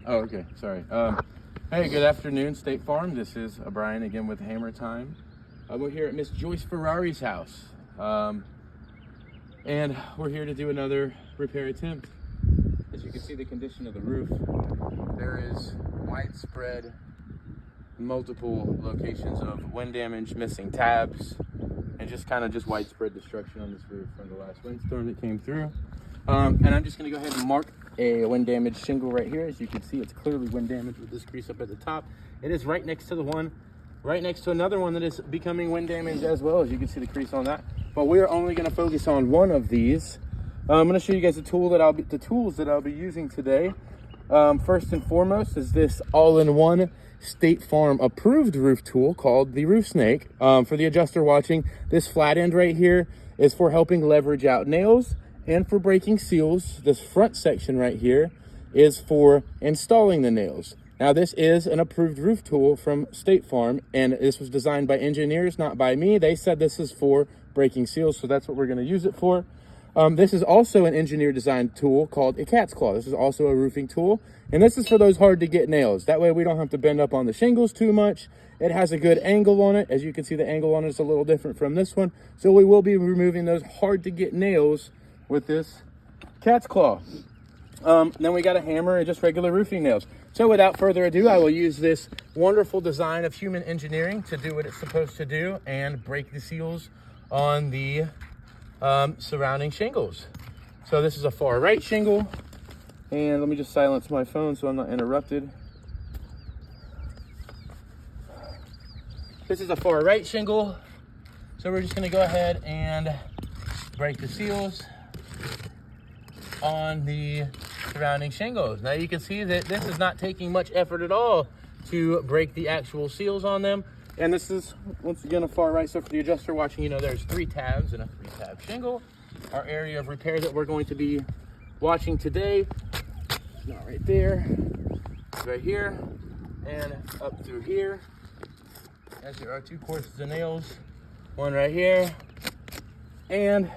Oh, okay. Sorry. Hey, good afternoon, State Farm. This is Brian again with Hammer Time. We're here at Miss Joyce Ferrari's house. And we're here to do another repair attempt. As you can see the condition of the roof, there is widespread, multiple locations of wind damage, missing tabs, and just widespread destruction on this roof from the last windstorm that came through. And I'm just gonna go ahead and mark a wind damage shingle right here. As you can see, it's clearly wind damage with this crease up at the top. It is right next to another one that is becoming wind damage as well. As you can see the crease on that. But we're only gonna focus on one of these. I'm gonna show you guys the tools that I'll be using today. First and foremost is this all-in-one State Farm approved roof tool called the Roof Snake. For the adjuster watching, this flat end right here is for helping leverage out nails and for breaking seals. This front section right here is for installing the nails. Now this is an approved roof tool from State Farm, and this was designed by engineers, not by me. They said this is for breaking seals, so that's what we're gonna use it for. This is also an engineer designed tool called a cat's claw. This is also a roofing tool, and this is for those hard to get nails. That way we don't have to bend up on the shingles too much. It has a good angle on it. As you can see, the angle on it is a little different from this one. So we will be removing those hard to get nails with this cat's claw. Then we got a hammer and just regular roofing nails. So without further ado, I will use this wonderful design of human engineering to do what it's supposed to do and break the seals on the surrounding shingles. So this is a far right shingle, and let me just silence my phone so I'm not interrupted. This is a far right shingle, so we're just going to go ahead and break the seals on the surrounding shingles. Now you can see that this is not taking much effort at all to break the actual seals on them. And this is, once again, a far right. So for the adjuster watching, you know there's 3 tabs in a 3-tab shingle. Our area of repair that we're going to be watching today is not right there. It's right here and up through here. As there are 2 courses of nails, one right here and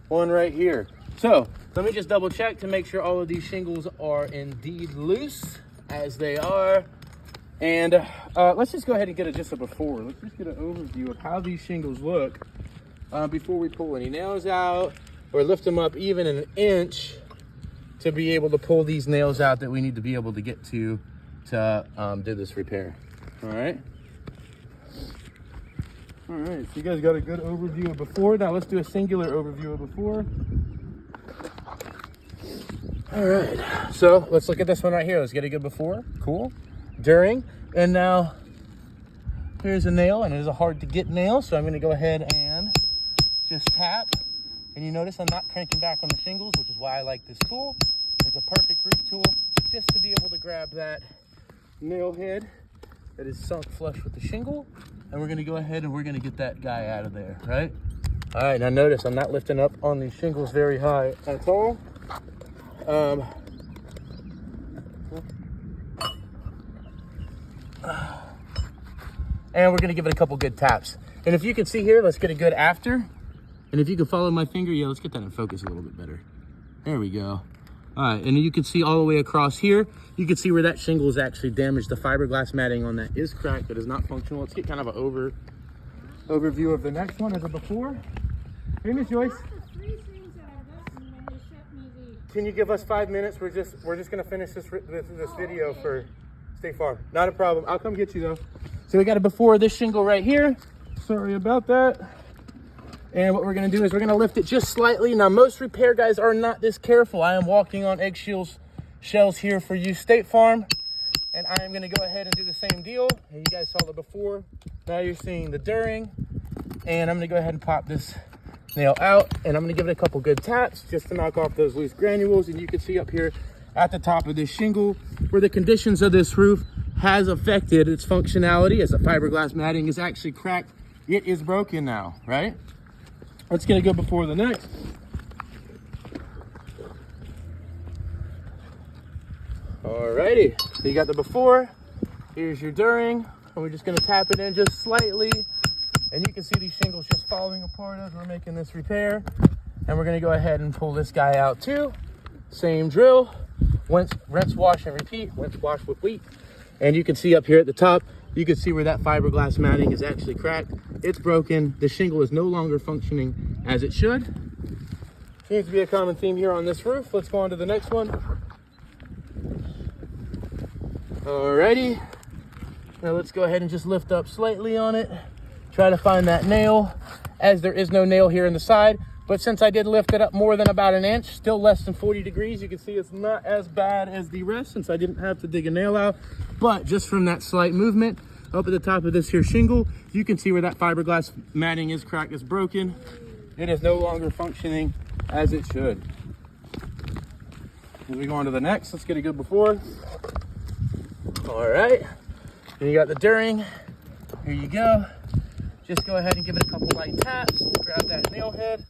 one right here. So let me just double check to make sure all of these shingles are indeed loose, as they are. And let's just go ahead and get just a before. Let's just get an overview of how these shingles look before we pull any nails out or lift them up even an inch to be able to pull these nails out that we need to be able to get to do this repair. All right. All right, so you guys got a good overview of before. Now let's do a singular overview of before. All right, so let's look at this one right here. Let's get a good before, cool, during, and now here's a nail, and it is a hard to get nail, so I'm gonna go ahead and just tap, and you notice I'm not cranking back on the shingles, which is why I like this tool. It's a perfect roof tool, just to be able to grab that nail head that is sunk flush with the shingle, and we're gonna go ahead and we're gonna get that guy out of there, right? All right, now notice I'm not lifting up on these shingles very high at all. And we're gonna give it a couple good taps. And if you can see here, let's get a good after. And if you can follow my finger, yeah, let's get that in focus a little bit better. There we go. All right, and you can see all the way across here, you can see where that shingle is actually damaged. The fiberglass matting on that is cracked, it is not functional. Let's get kind of an overview of the next one as a before. Hey, Miss Joyce. Can you give us 5 minutes? We're just gonna finish this video for State Farm. Not a problem. I'll come get you though. So we got a before this shingle right here. Sorry about that. And what we're gonna do is we're gonna lift it just slightly. Now most repair guys are not this careful. I am walking on eggshells here for you, State Farm. And I am gonna go ahead and do the same deal. And you guys saw the before. Now you're seeing the during. And I'm gonna go ahead and pop this nail out, and I'm gonna give it a couple good taps just to knock off those loose granules. And you can see up here at the top of this shingle where the conditions of this roof has affected its functionality, as the fiberglass matting is actually cracked. It is broken now, right? Let's get a good before the next. Alrighty, so you got the before, here's your during, and we're just gonna tap it in just slightly. And you can see these shingles just falling apart as we're making this repair. And we're gonna go ahead and pull this guy out too. Same drill. rinse, wash, and repeat. Rinse, wash, repeat. And you can see up here at the top, you can see where that fiberglass matting is actually cracked. It's broken. The shingle is no longer functioning as it should. Seems to be a common theme here on this roof. Let's go on to the next one. Alrighty. Now let's go ahead and just lift up slightly on it. Try to find that nail, as there is no nail here in the side. But since I did lift it up more than about an inch, still less than 40 degrees, you can see it's not as bad as the rest since I didn't have to dig a nail out. But just from that slight movement up at the top of this here shingle, you can see where that fiberglass matting is cracked, it's broken. It is no longer functioning as it should. As we go on to the next, let's get a good before. All right, then you got the during. Here you go. Just go ahead and give it a couple light taps to grab that nail head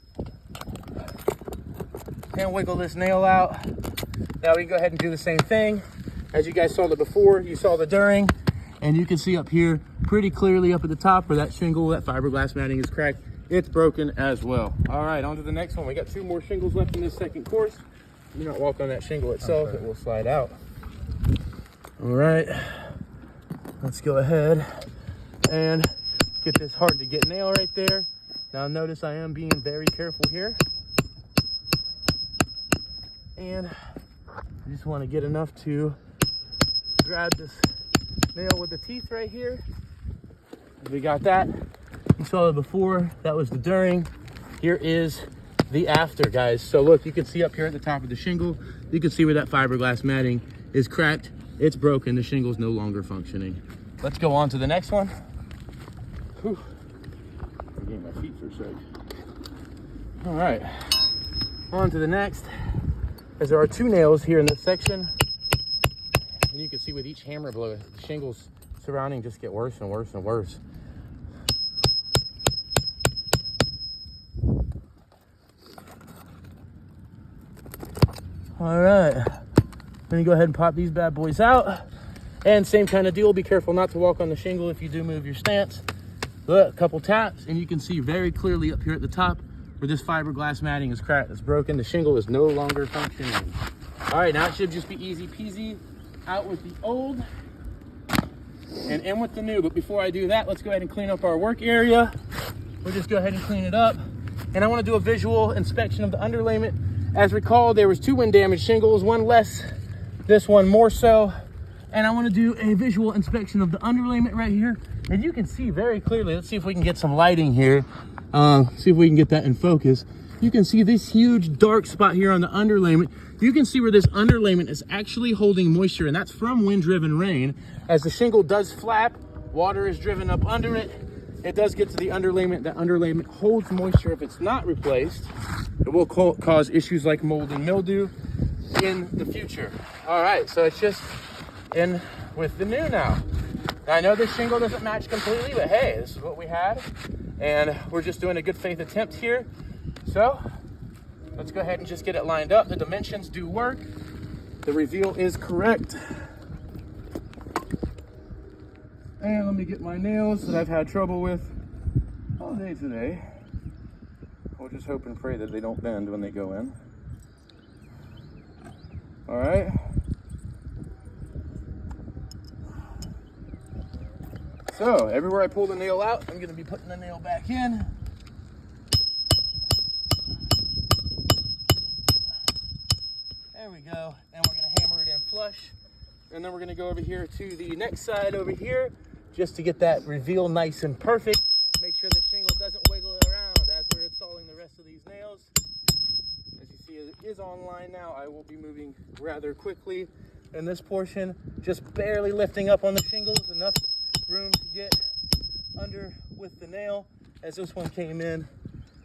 and wiggle this nail out. Now we can go ahead and do the same thing. As you guys saw the before, you saw the during, and you can see up here pretty clearly up at the top where that shingle, that fiberglass matting is cracked. It's broken as well. All right, on to the next one. We got 2 more shingles left in this second course. Do not walk on that shingle itself, it will slide out. All right, let's go ahead and get this hard to get nail right there. Now notice I am being very careful here. And I just want to get enough to grab this nail with the teeth right here. We got that. You saw it before, that was the during. Here is the after, guys. So look, you can see up here at the top of the shingle, you can see where that fiberglass matting is cracked. It's broken, the shingle's no longer functioning. Let's go on to the next one. Whew. I'm getting my feet for a sec. All right, on to the next. As there are 2 nails here in this section, and you can see with each hammer blow, the shingles surrounding just get worse and worse and worse. All right, let me go ahead and pop these bad boys out. And same kind of deal, be careful not to walk on the shingle if you do move your stance. Look, a couple taps, and you can see very clearly up here at the top where this fiberglass matting is cracked, it's broken, the shingle is no longer functioning. All right, now it should just be easy peasy. Out with the old and in with the new. But before I do that, let's go ahead and clean up our work area. We'll just go ahead and clean it up. And I want to do a visual inspection of the underlayment. As recall, there was 2 wind damage shingles, one less, this one more so. And I want to do a visual inspection of the underlayment right here. And you can see very clearly, let's see if we can get some lighting here. See if we can get that in focus. You can see this huge dark spot here on the underlayment. You can see where this underlayment is actually holding moisture, and that's from wind-driven rain. As the shingle does flap, water is driven up under it. It does get to the underlayment. That underlayment holds moisture. If it's not replaced, it will cause issues like mold and mildew in the future. All right, so it's just in with the new now. Now, I know this shingle doesn't match completely, but hey, this is what we had. And we're just doing a good faith attempt here. So let's go ahead and just get it lined up. The dimensions do work. The reveal is correct. And let me get my nails that I've had trouble with all day today. We'll just hope and pray that they don't bend when they go in. All right. So everywhere I pull the nail out, I'm gonna be putting the nail back in. There we go. And we're gonna hammer it in flush. And then we're gonna go over here to the next side over here, just to get that reveal nice and perfect. Make sure the shingle doesn't wiggle around as we're installing the rest of these nails. As you see, it is online now. I will be moving rather quickly in this portion, just barely lifting up on the shingles, enough room to get under with the nail, as this one came in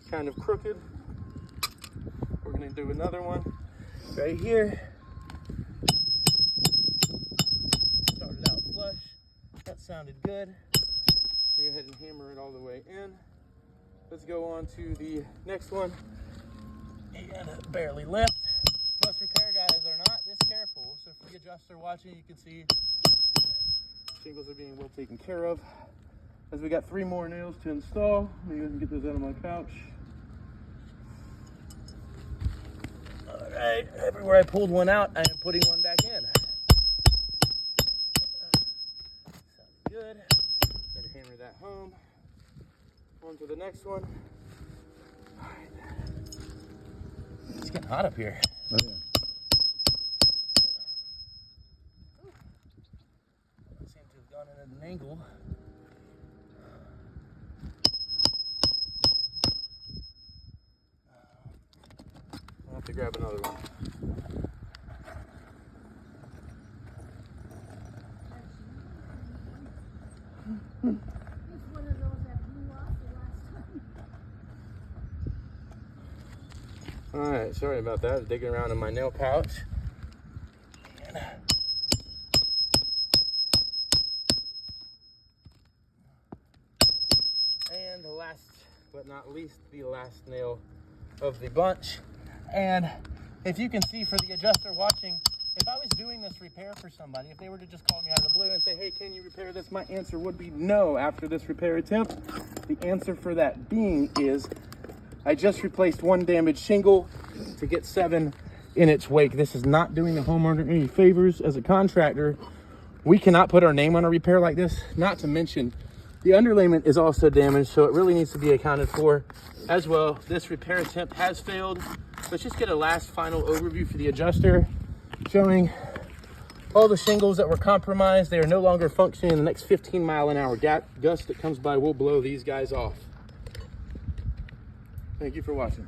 kind of crooked. We're going to do another one right here. Started out flush. That sounded good. Go ahead and hammer it all the way in. Let's go on to the next one. And barely lift. Most repair guys are not this careful, so if the adjuster watching, you can see shingles are being well taken care of. As we got 3 more nails to install, maybe I can get those out of my pouch. All right, everywhere I pulled one out, I am putting one back in. Sounds good. Better hammer that home. On to the next one. All right. It's getting hot up here. Oh, yeah. Seem to have gone in at an angle. I'll have to grab another one. All right, sorry about that. I was digging around in my nail pouch. And the last but not least, the last nail of the bunch. And if you can see for the adjuster watching, if I was doing this repair for somebody, if they were to just call me out of the blue and say, hey, can you repair this? My answer would be no after this repair attempt. The answer for that being is I just replaced one damaged shingle to get 7 in its wake. This is not doing the homeowner any favors. As a contractor, we cannot put our name on a repair like this, not to mention the underlayment is also damaged, so it really needs to be accounted for as well. This repair attempt has failed. Let's just get a last final overview for the adjuster, showing all the shingles that were compromised. They are no longer functioning. The next 15-mile-an-hour gust that comes by will blow these guys off. Thank you for watching.